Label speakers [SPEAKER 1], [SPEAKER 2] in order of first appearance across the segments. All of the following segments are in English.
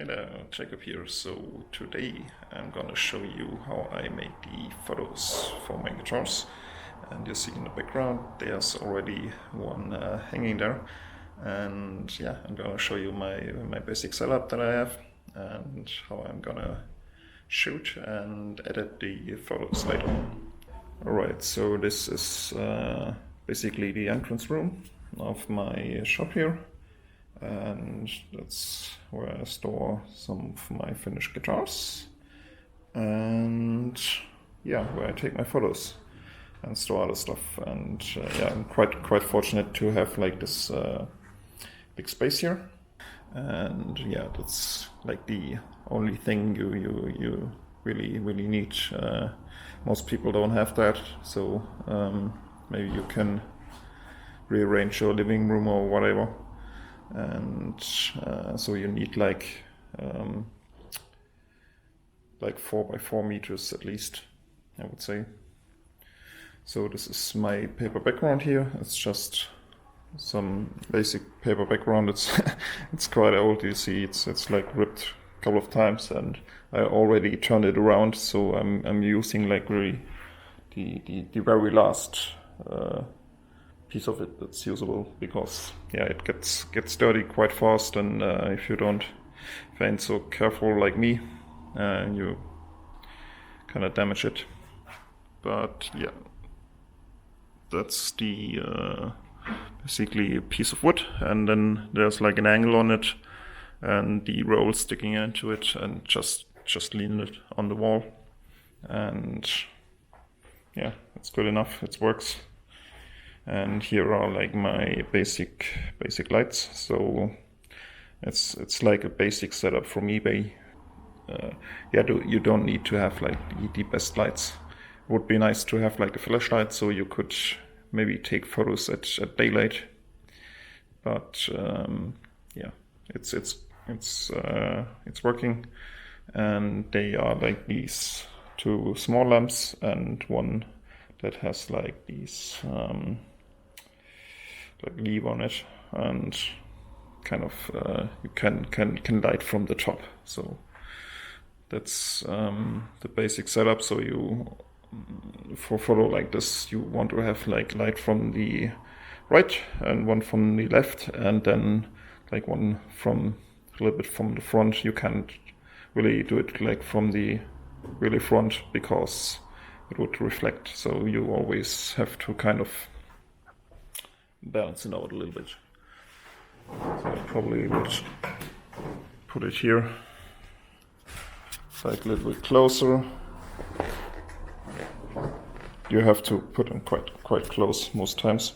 [SPEAKER 1] Hey there, Jakob here. So today I'm gonna show you how I make the photos for my guitars. And you see in the background there's already one hanging there. And yeah, I'm gonna show you my basic setup that I have and how I'm gonna shoot and edit the photos later on. Alright, so this is basically the entrance room of my shop here. And that's where I store some of my finished guitars, and yeah, where I take my photos and store other stuff. And yeah, I'm quite fortunate to have like this big space here. And yeah, that's like the only thing you really need. Most people don't have that, so maybe you can rearrange your living room or whatever. And so you need like 4 by 4 meters at least, I would say. So this is my paper background here. It's just some basic paper background. It's quite old. You see, it's like ripped a couple of times, and I already turned it around. So I'm using like really the very last piece of it that's usable, because yeah, it gets dirty quite fast, and if you ain't so careful like me, you kind of damage it. But yeah, that's the basically a piece of wood, and then there's like an angle on it and the roll sticking into it, and just lean it on the wall, and yeah, it's good enough. It works. And here are like my basic lights. So it's like a basic setup from eBay. You don't need to have like the best lights. It would be nice to have like a flashlight, so you could maybe take photos at daylight. But yeah, it's working. And they are like these 2 small lamps and one that has like these like leaf on it, and kind of you can light from the top. So that's the basic setup. So you, for photo like this, you want to have like light from the right and one from the left, and then like one from a little bit from the front. You can't really do it like from the really front, because it would reflect. So you always have to kind of balance it out a little bit. So I probably would put it here, like a little bit closer. You have to put them quite close most times.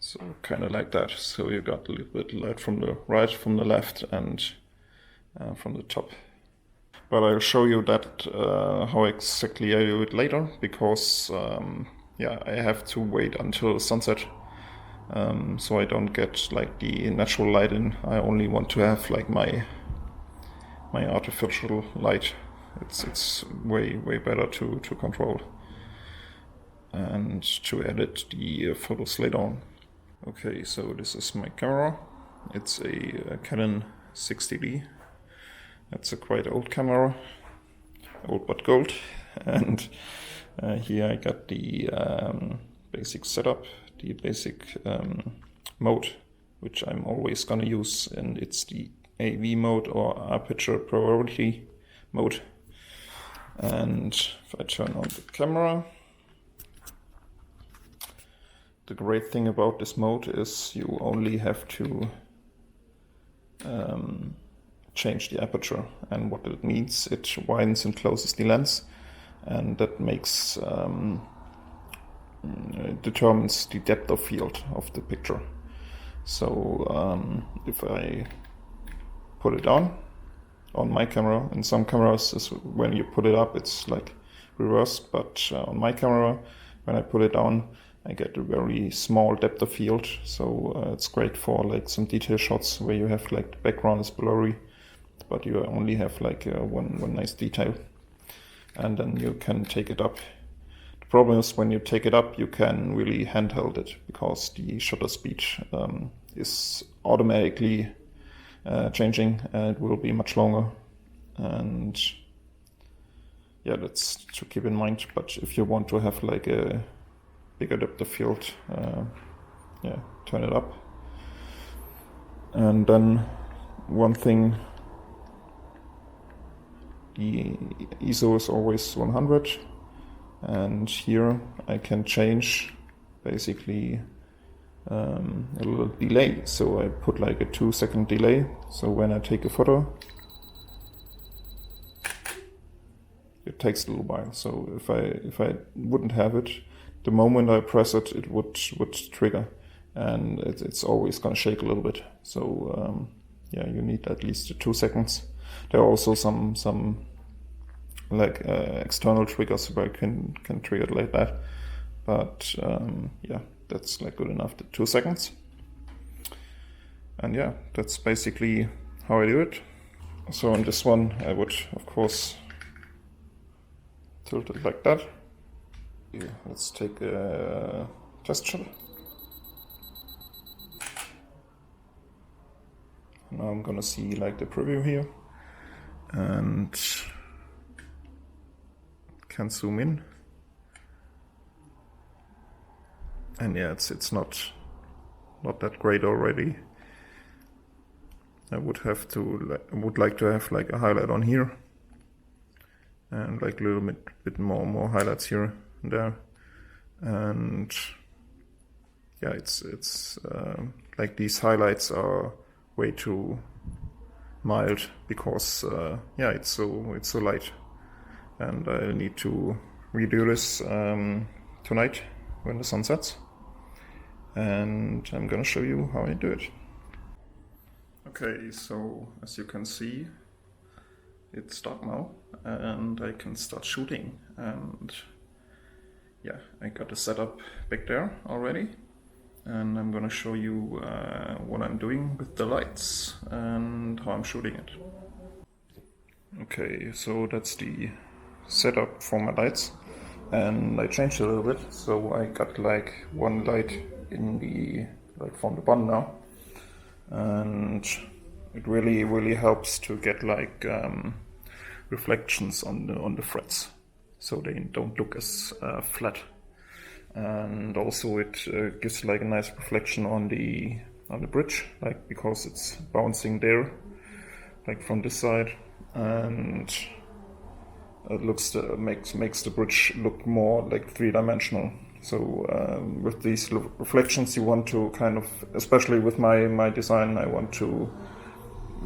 [SPEAKER 1] So kind of like that. So you got a little bit light from the right, from the left, and from the top. But I'll show you that how exactly I do it later, because yeah, I have to wait until sunset, so I don't get like the natural light in. I only want to have like my artificial light. It's way better to control and to edit the photos later on. Okay, so this is my camera. It's a Canon 60D. It's a quite old camera, old but gold. And here I got the basic setup, the basic mode, which I'm always gonna use, and it's the AV mode, or aperture priority mode. And if I turn on the camera, the great thing about this mode is you only have to change the aperture, and what it means, it widens and closes the lens, and that makes determines the depth of field of the picture. So if I put it down on my camera, in some cameras is when you put it up it's like reversed, but on my camera, when I put it down, I get a very small depth of field. So it's great for like some detail shots where you have like the background is blurry, but you only have like one nice detail, and then you can take it up. The problem is when you take it up, you can really handheld it because the shutter speed is automatically changing, and it will be much longer. And yeah, that's to keep in mind. But if you want to have like a bigger depth of field, yeah, turn it up. And then one thing, the ISO is always 100, and here I can change basically a little delay. So I put like a 2-second delay. So when I take a photo, it takes a little while. So if I wouldn't have it, the moment I press it, it would trigger, and it's always gonna shake a little bit. So yeah, you need at least 2 seconds. There are also some like external triggers where I can trigger it like that, but yeah, that's like good enough. 2 seconds, and yeah, that's basically how I do it. So on this one, I would of course tilt it like that. Yeah, let's take a test shot. Now I'm gonna see like the preview here, and can zoom in. And yeah, it's not that great already. I would like to have like a highlight on here, and like a little bit more highlights here and there. And yeah, it's like these highlights are way too mild because yeah, it's so light, and I need to redo this tonight when the sun sets, and I'm gonna show you how I do it. Okay, so as you can see, it's dark now and I can start shooting. And yeah, I got the setup back there already, and I'm gonna show you what I'm doing with the lights and how I'm shooting it. Okay, so that's the setup for my lights, and I changed a little bit. So I got like one light in the like from the bottom now, and it really helps to get like reflections on the frets, so they don't look as flat. And also it gives like a nice reflection on the bridge, like because it's bouncing there, like from this side, and it makes the bridge look more like three-dimensional. So with these reflections, you want to kind of, especially with my design, I want to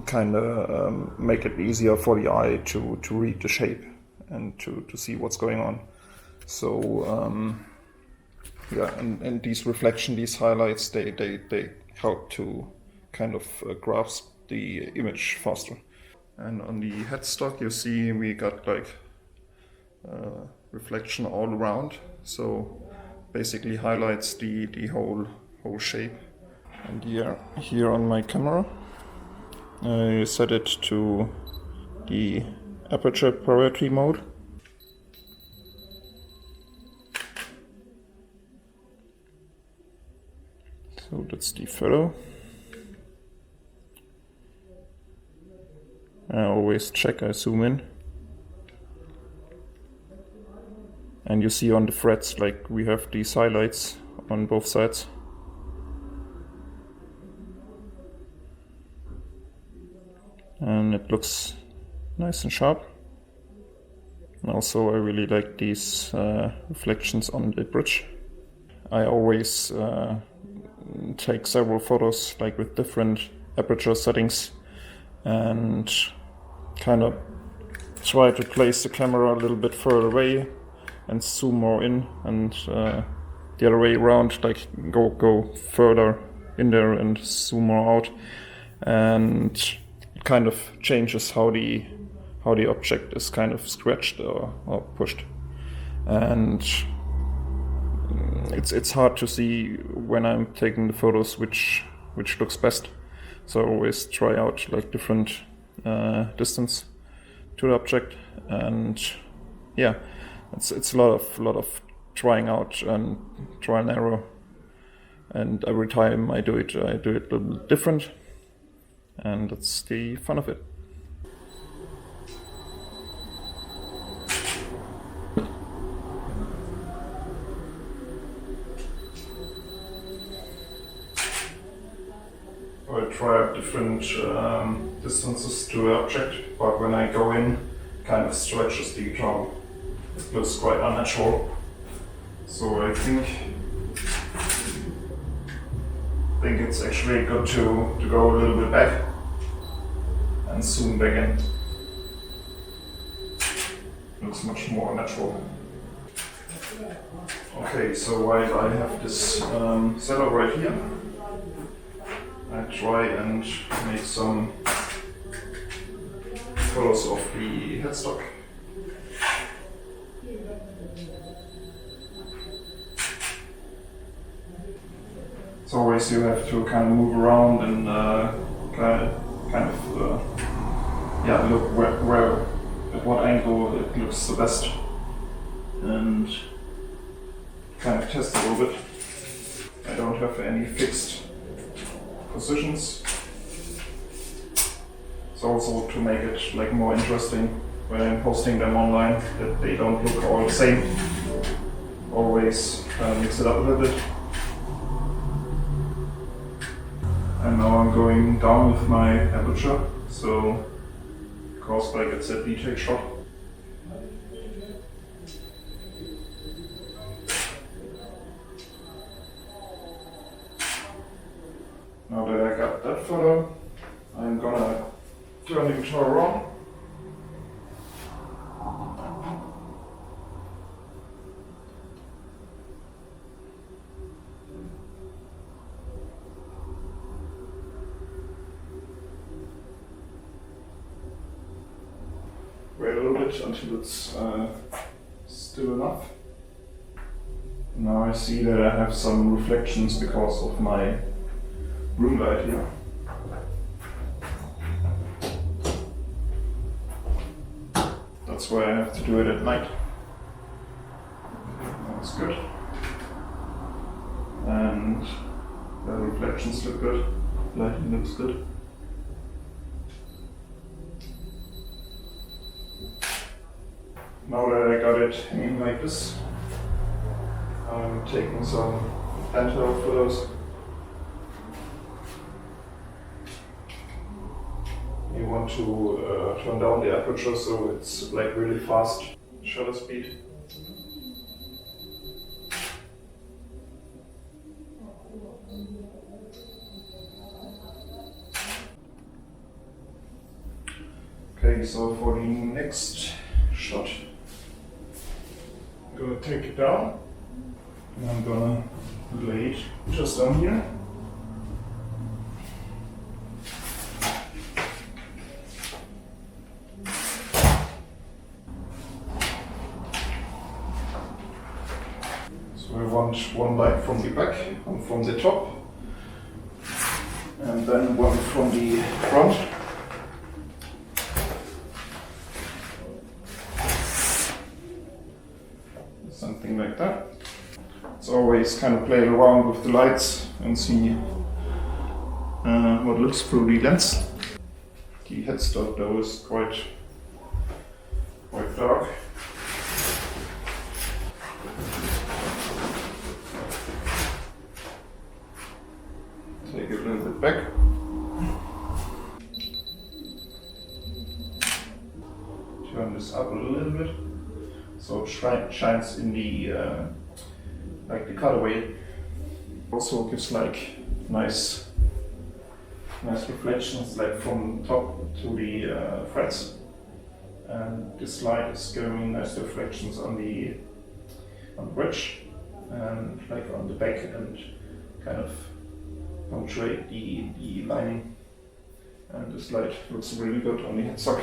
[SPEAKER 1] kind of make it easier for the eye to read the shape and to see what's going on. So yeah, and these these highlights, they help to kind of grasp the image faster. And on the headstock, you see we got like reflection all around, so basically highlights the whole shape. And here on my camera, I set it to the aperture priority mode. So that's the photo. I always check, I zoom in. And you see on the frets, like we have these highlights on both sides. And it looks nice and sharp. And also I really like these reflections on the bridge. I always take several photos like with different aperture settings, and kind of try to place the camera a little bit further away and zoom more in, and the other way around, like go further in there and zoom more out, and it kind of changes how the object is kind of scratched or pushed. And it's hard to see when I'm taking the photos which looks best. So I always try out like different distance to the object, and yeah, it's a lot of trying out and trial and error. And every time I do it a little bit different, and that's the fun of it. I try out different distances to the object, but when I go in, it kind of stretches the guitar. It looks quite unnatural. So I think it's actually good to go a little bit back and zoom back in. Looks much more natural. Okay, so while I have this setup right here, I try and make some colors of the headstock. As always, you have to kind of move around and look where at what angle it looks the best, and kind of test a little bit. I don't have any fixed positions. It's also to make it like more interesting when I'm posting them online, that they don't look all the same. Always mix it up a little bit. And now I'm going down with my aperture, so of course like it's a detail shot. Now that I got that photo, I'm gonna turn the guitar around. Wait a little bit until it's still enough. Now I see that I have some reflections because of my room light here. That's why I have to do it at night. That's good. And the reflections look good. Lighting looks good. Now that I got it hanging like this, I'm taking some handheld photos. You want to turn down the aperture so it's like really fast shutter speed. Okay, so for the next shot, I'm gonna take it down and I'm gonna lay it just down here. So I want one light from the back, one from the top, and then one from the front. Something like that. It's always kind of play around with the lights and see what looks through the lens. The headstock though is quite dark. Take it a little bit back. Turn this up a little bit. So it shines in the like the cutaway. Also gives like nice reflections, like from top to the frets. And this light is giving me nice reflections on the bridge and like on the back, and kind of punctuate the lining. And this light looks really good on the headstock.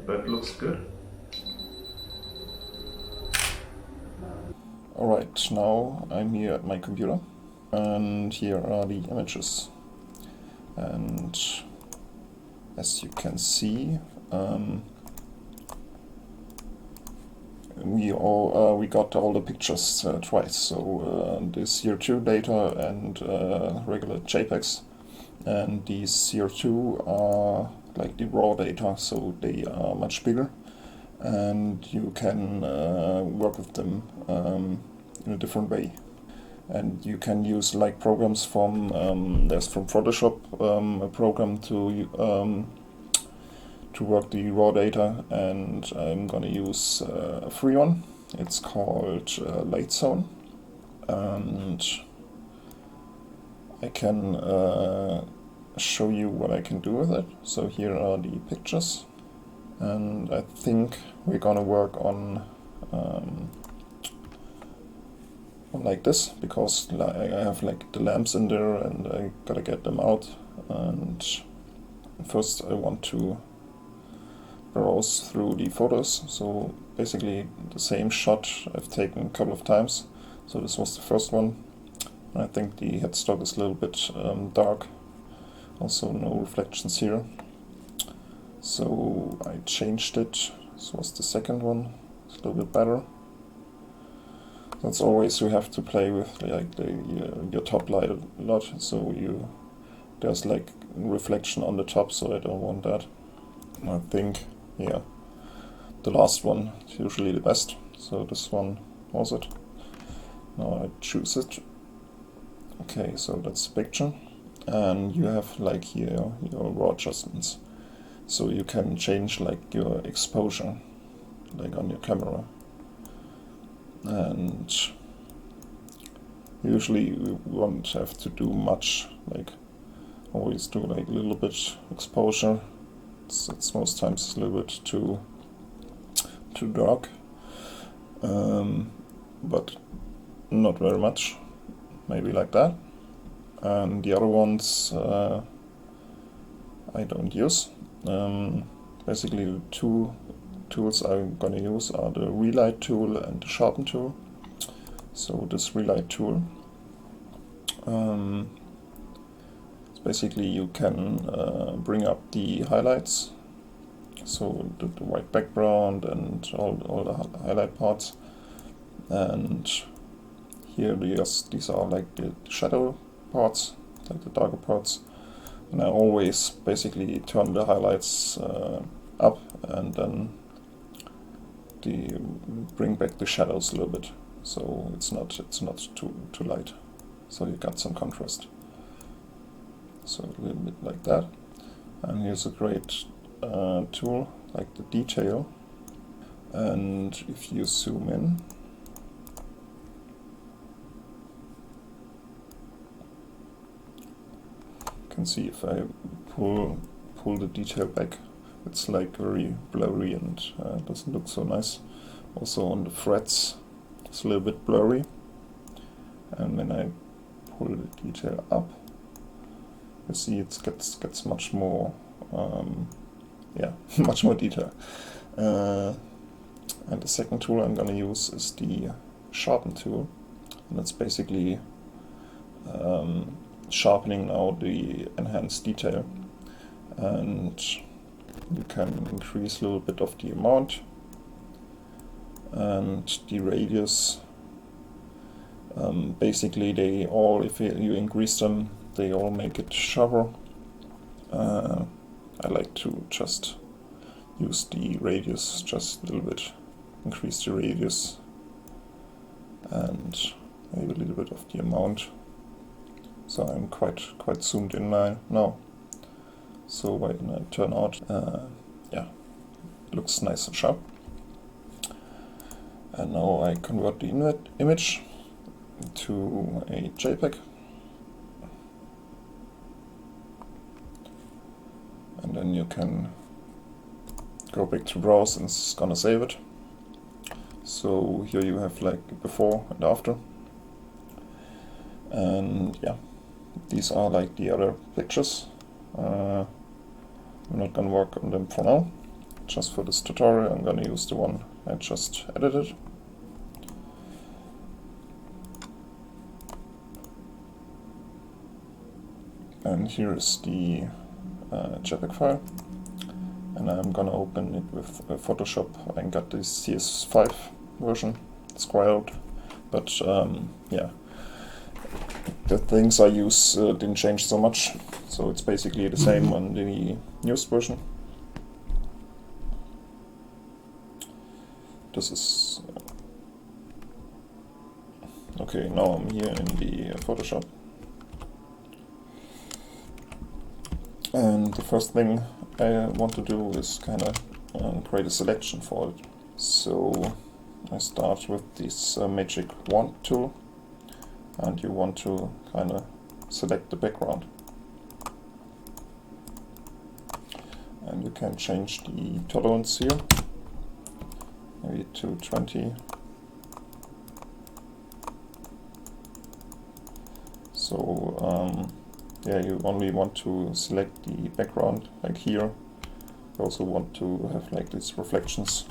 [SPEAKER 1] That looks good. Alright, now I'm here at my computer and here are the images. And as you can see, we got all the pictures twice. So the CO2 data and regular JPEGs, and these CO2 are like the raw data, so they are much bigger, and you can work with them in a different way. And you can use like programs from there's from Photoshop a program to work the raw data, and I'm gonna use a free one. It's called Lightroom, and I can show you what I can do with it. So here are the pictures, and I think we're gonna work on like this, because I have like the lamps in there and I gotta get them out. And first I want to browse through the photos. So basically the same shot I've taken a couple of times. So this was the first one. I think the headstock is a little bit dark. Also no reflections here. So I changed it. This was the second one. It's a little bit better. That's always, you have to play with like your top light a lot. So there's like reflection on the top, so I don't want that. I think, yeah, the last one is usually the best. So this one was it. Now I choose it. Okay, so that's the picture, and you have like here your raw adjustments. So you can change like your exposure, like on your camera. And usually you won't have to do much, like always do like a little bit exposure. It's most times a little bit too dark, but not very much, maybe like that. And the other ones I don't use. Basically the two tools I'm gonna use are the relight tool and the sharpen tool. So this relight tool, basically you can bring up the highlights, so the white background and all the highlight parts, and here these are like the shadow parts, like the darker parts, and I always basically turn the highlights up and then bring back the shadows a little bit, so it's not too light, so you got some contrast. So a little bit like that. And here's a great tool like the detail, and if you zoom in, you can see if I pull the detail back, it's like very blurry and doesn't look so nice. Also on the frets it's a little bit blurry, and when I pull the detail up, you see it gets much more much more detail. And the second tool I'm gonna use is the sharpen tool, and that's basically sharpening now the enhanced detail, and you can increase a little bit of the amount and the radius. Basically they all, if you increase them, they all make it sharper. I like to just use the radius just a little bit, increase the radius and maybe a little bit of the amount. So I'm quite zoomed in now. So when I turn out, it looks nice and sharp. And now I convert the image to a JPEG. And then you can go back to browse and it's gonna save it. So here you have like before and after. And yeah, these are like the other pictures. I'm not gonna work on them for now. Just for this tutorial I'm gonna use the one I just edited. And here is the JPEG file, and I'm gonna open it with Photoshop and got this CS5 version. It's quite old, but yeah, the things I use didn't change so much, so it's basically the same on the newest version. This is okay. Now I'm here in the Photoshop, and the first thing I want to do is kind of create a selection for it. So I start with this magic wand tool, and you want to kind of select the background, and you can change the tolerance here, maybe to 20. So yeah, you only want to select the background, like here. You also want to have like these reflections.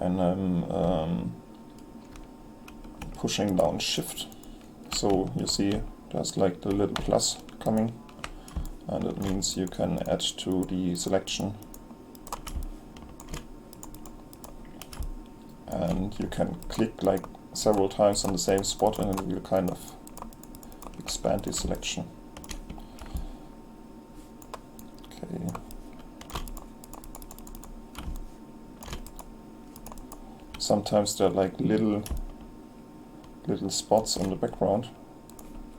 [SPEAKER 1] And I'm pushing down Shift, so you see there's like the little plus coming, and it means you can add to the selection, and you can click like several times on the same spot and it will kind of expand the selection. Okay. Sometimes there are like little spots on the background,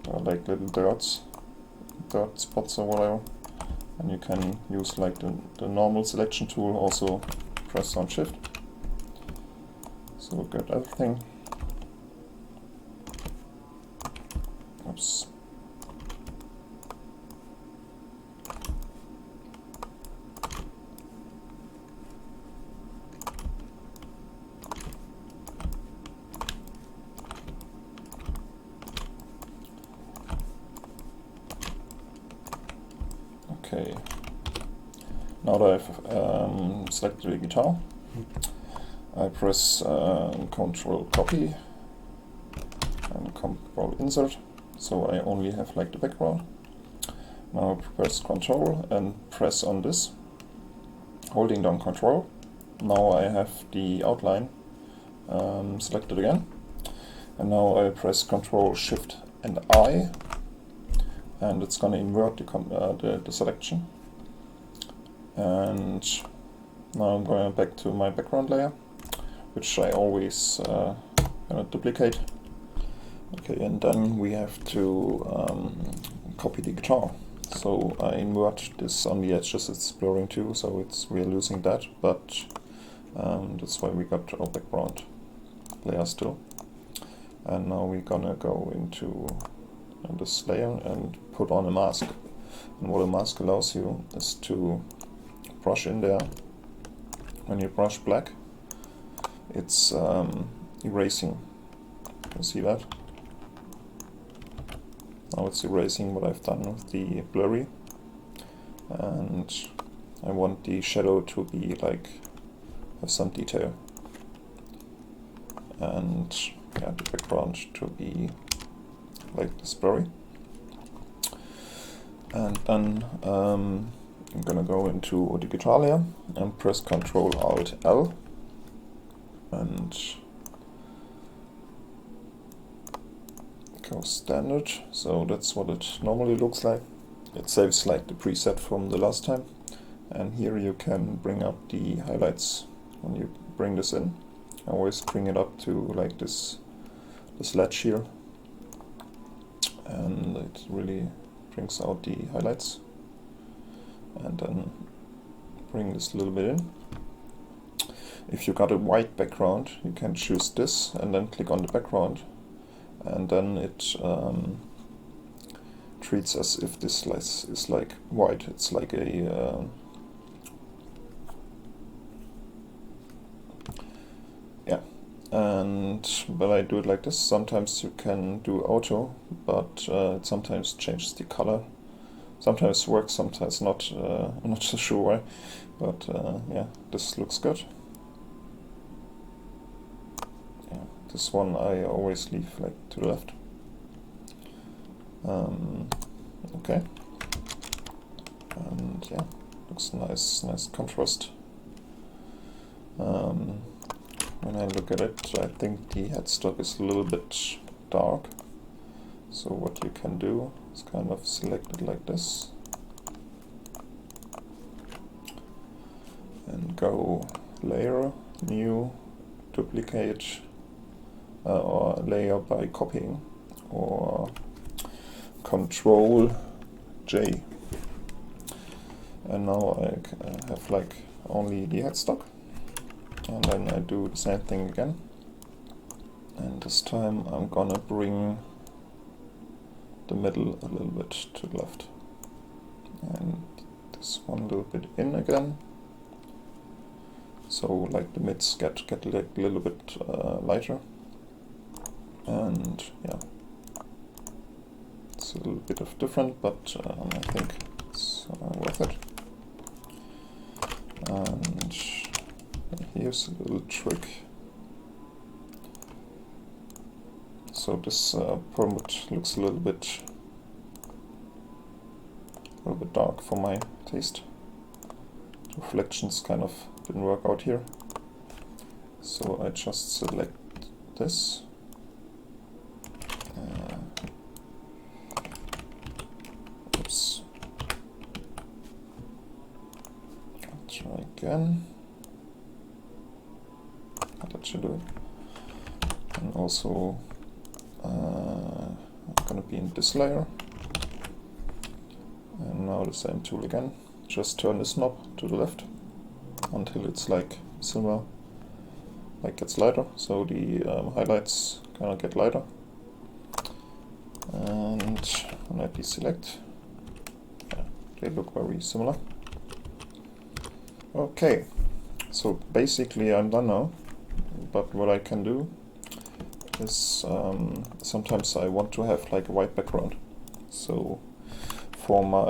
[SPEAKER 1] or like little dirt spots or whatever, and you can use like the normal selection tool, also press on Shift, so get everything. Oops. Okay, now that I've selected the guitar, I press Control Copy and Control Insert, so I only have like the background. Now press Control and press on this, holding down Control. Now I have the outline selected again, and now I press Control Shift and I, and it's going to invert the selection. And now I'm going back to my background layer, which I always duplicate. Okay, and then we have to copy the guitar. So I invert this on the edges, it's blurring too, so we're losing that, but that's why we got our background layer still. And now we're gonna go into this layer and put on a mask. And what a mask allows you is to brush in there. When you brush black, it's erasing. You can see that. Now it's erasing what I've done with the blurry, and I want the shadow to be like have some detail, and yeah, the background to be like this blurry. And then I'm gonna go into the guitar layer and press Ctrl Alt L and go standard. So that's what it normally looks like. It saves like the preset from the last time, and here you can bring up the highlights when you bring this in. I always bring it up to like this ledge here, and it really brings out the highlights. And then bring this a little bit in. If you got a white background, you can choose this and then click on the background, and then it treats as if this is like white. It's like a yeah. But I do it like this. Sometimes you can do auto, but it sometimes changes the color. Sometimes works, sometimes not. I'm not so sure why, but yeah, this looks good. Yeah. this one I always leave like to the left. Okay, and yeah, looks nice contrast. When I look at it, I think the headstock is a little bit dark. So what you can do is kind of select it like this and go layer, new, duplicate, or layer by copying, or Control J. And now I have like only the headstock, and then I do the same thing again, and this time I'm gonna bring the middle a little bit to the left, and this one a little bit in again, so like the mids get like a little bit lighter, and yeah, it's a little bit of different, but I think it's worth it. And here's a little trick. So this permit looks a little bit dark for my taste. The reflections kind of didn't work out here. So I just select this. Oops. I'll try again. That should do it. And also I'm gonna be in this layer. And now the same tool again. Just turn this knob to the left until it's like similar, like gets lighter. So the highlights kind of get lighter. And when I deselect, yeah, they look very similar. Okay, so basically I'm done now. But what I can do is sometimes I want to have like a white background. So for my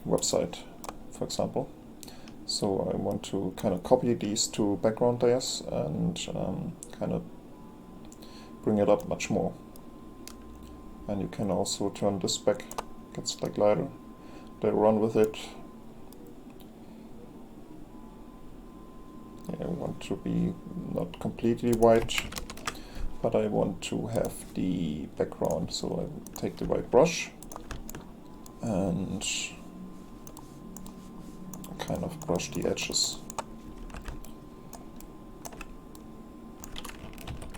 [SPEAKER 1] website, for example, so I want to kind of copy these two background layers and kind of bring it up much more. And you can also turn this back, gets like lighter. They run with it. I want to be not completely white, but I want to have the background. So I take the white brush and kind of brush the edges.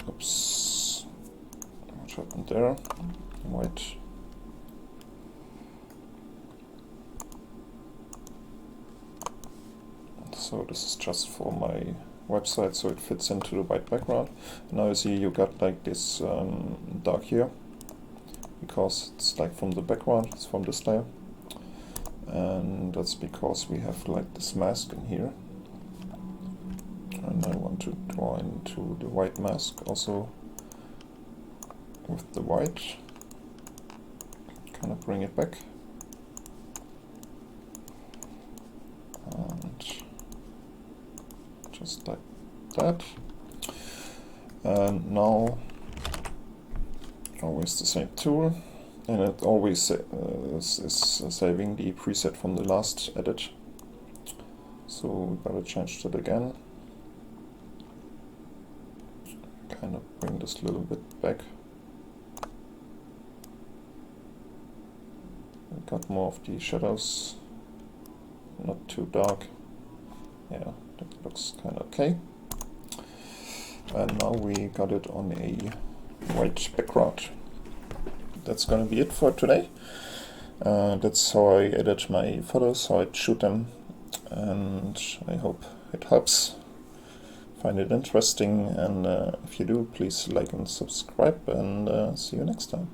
[SPEAKER 1] Oops, what happened there? White. So this is just for my website, so it fits into the white background. Now you see you got like this dark here, because it's like from the background, it's from this layer. And that's because we have like this mask in here. And I want to draw into the white mask also with the white. Kind of bring it back. And just like that. And now always the same tool, and it always is saving the preset from the last edit. So we gotta change that again. Kind of bring this a little bit back. I got more of the shadows, not too dark. Yeah, that looks kind of okay. And now we got it on a white background. That's gonna be it for today. That's how I edit my photos, how I shoot them, and I hope it helps. Find it interesting, and if you do, please like and subscribe, and see you next time.